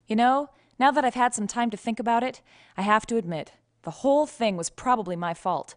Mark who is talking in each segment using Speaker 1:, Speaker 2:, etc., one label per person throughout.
Speaker 1: You know, now that I've had some time to think about it, I have to admit, the whole thing was probably my fault.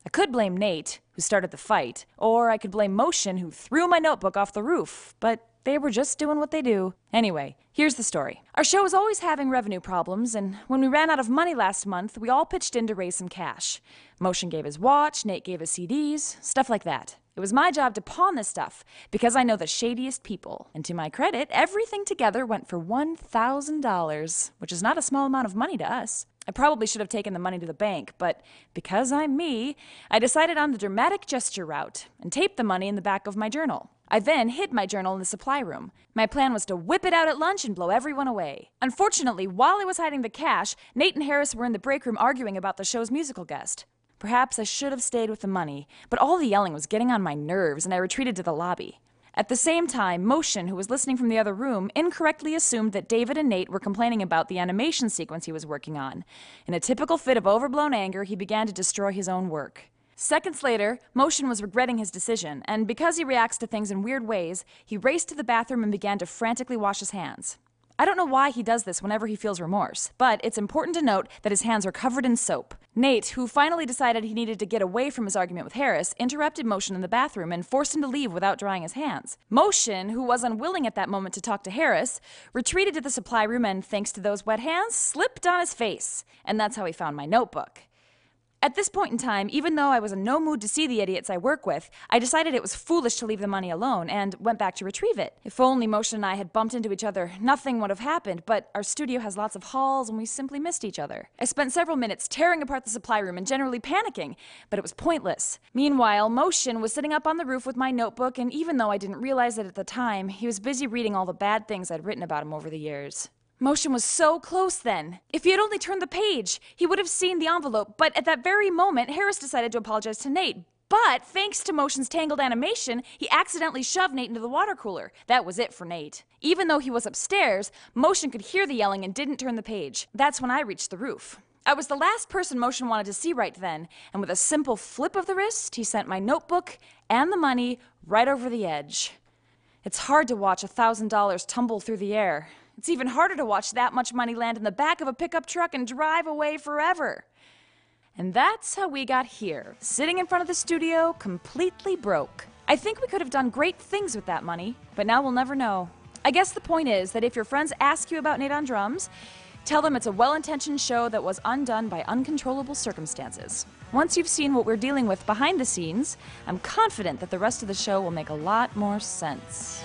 Speaker 1: I could blame Nate, who started the fight, or I could blame Motion, who threw my notebook off the roof, but they were just doing what they do. Anyway, here's the story. Our show is always having revenue problems, and when we ran out of money last month, we all pitched in to raise some cash. Motion gave his watch, Nate gave his CDs, stuff like that. It was my job to pawn this stuff, because I know the shadiest people. And to my credit, everything together went for $1,000, which is not a small amount of money to us. I probably should have taken the money to the bank, but because I'm me, I decided on the dramatic gesture route and taped the money in the back of my journal. I then hid my journal in the supply room. My plan was to whip it out at lunch and blow everyone away. Unfortunately, while I was hiding the cash, Nate and Harris were in the break room arguing about the show's musical guest. Perhaps I should have stayed with the money, but all the yelling was getting on my nerves and I retreated to the lobby. At the same time, Motion, who was listening from the other room, incorrectly assumed that David and Nate were complaining about the animation sequence he was working on. In a typical fit of overblown anger, he began to destroy his own work. Seconds later, Motion was regretting his decision, and because he reacts to things in weird ways, he raced to the bathroom and began to frantically wash his hands. I don't know why he does this whenever he feels remorse, but it's important to note that his hands are covered in soap. Nate, who finally decided he needed to get away from his argument with Harris, interrupted Motion in the bathroom and forced him to leave without drying his hands. Motion, who was unwilling at that moment to talk to Harris, retreated to the supply room and, thanks to those wet hands, slipped on his face. And that's how he found my notebook. At this point in time, even though I was in no mood to see the idiots I work with, I decided it was foolish to leave the money alone and went back to retrieve it. If only Motion and I had bumped into each other, nothing would have happened, but our studio has lots of halls and we simply missed each other. I spent several minutes tearing apart the supply room and generally panicking, but it was pointless. Meanwhile, Motion was sitting up on the roof with my notebook, and even though I didn't realize it at the time, he was busy reading all the bad things I'd written about him over the years. Motion was so close then. If he had only turned the page, he would have seen the envelope, but at that very moment, Harris decided to apologize to Nate. But thanks to Motion's tangled animation, he accidentally shoved Nate into the water cooler. That was it for Nate. Even though he was upstairs, Motion could hear the yelling and didn't turn the page. That's when I reached the roof. I was the last person Motion wanted to see right then, and with a simple flip of the wrist, he sent my notebook and the money right over the edge. It's hard to watch $1,000 tumble through the air. It's even harder to watch that much money land in the back of a pickup truck and drive away forever. And that's how we got here, sitting in front of the studio, completely broke. I think we could have done great things with that money, but now we'll never know. I guess the point is that if your friends ask you about Nate on drums, tell them it's a well-intentioned show that was undone by uncontrollable circumstances. Once you've seen what we're dealing with behind the scenes, I'm confident that the rest of the show will make a lot more sense.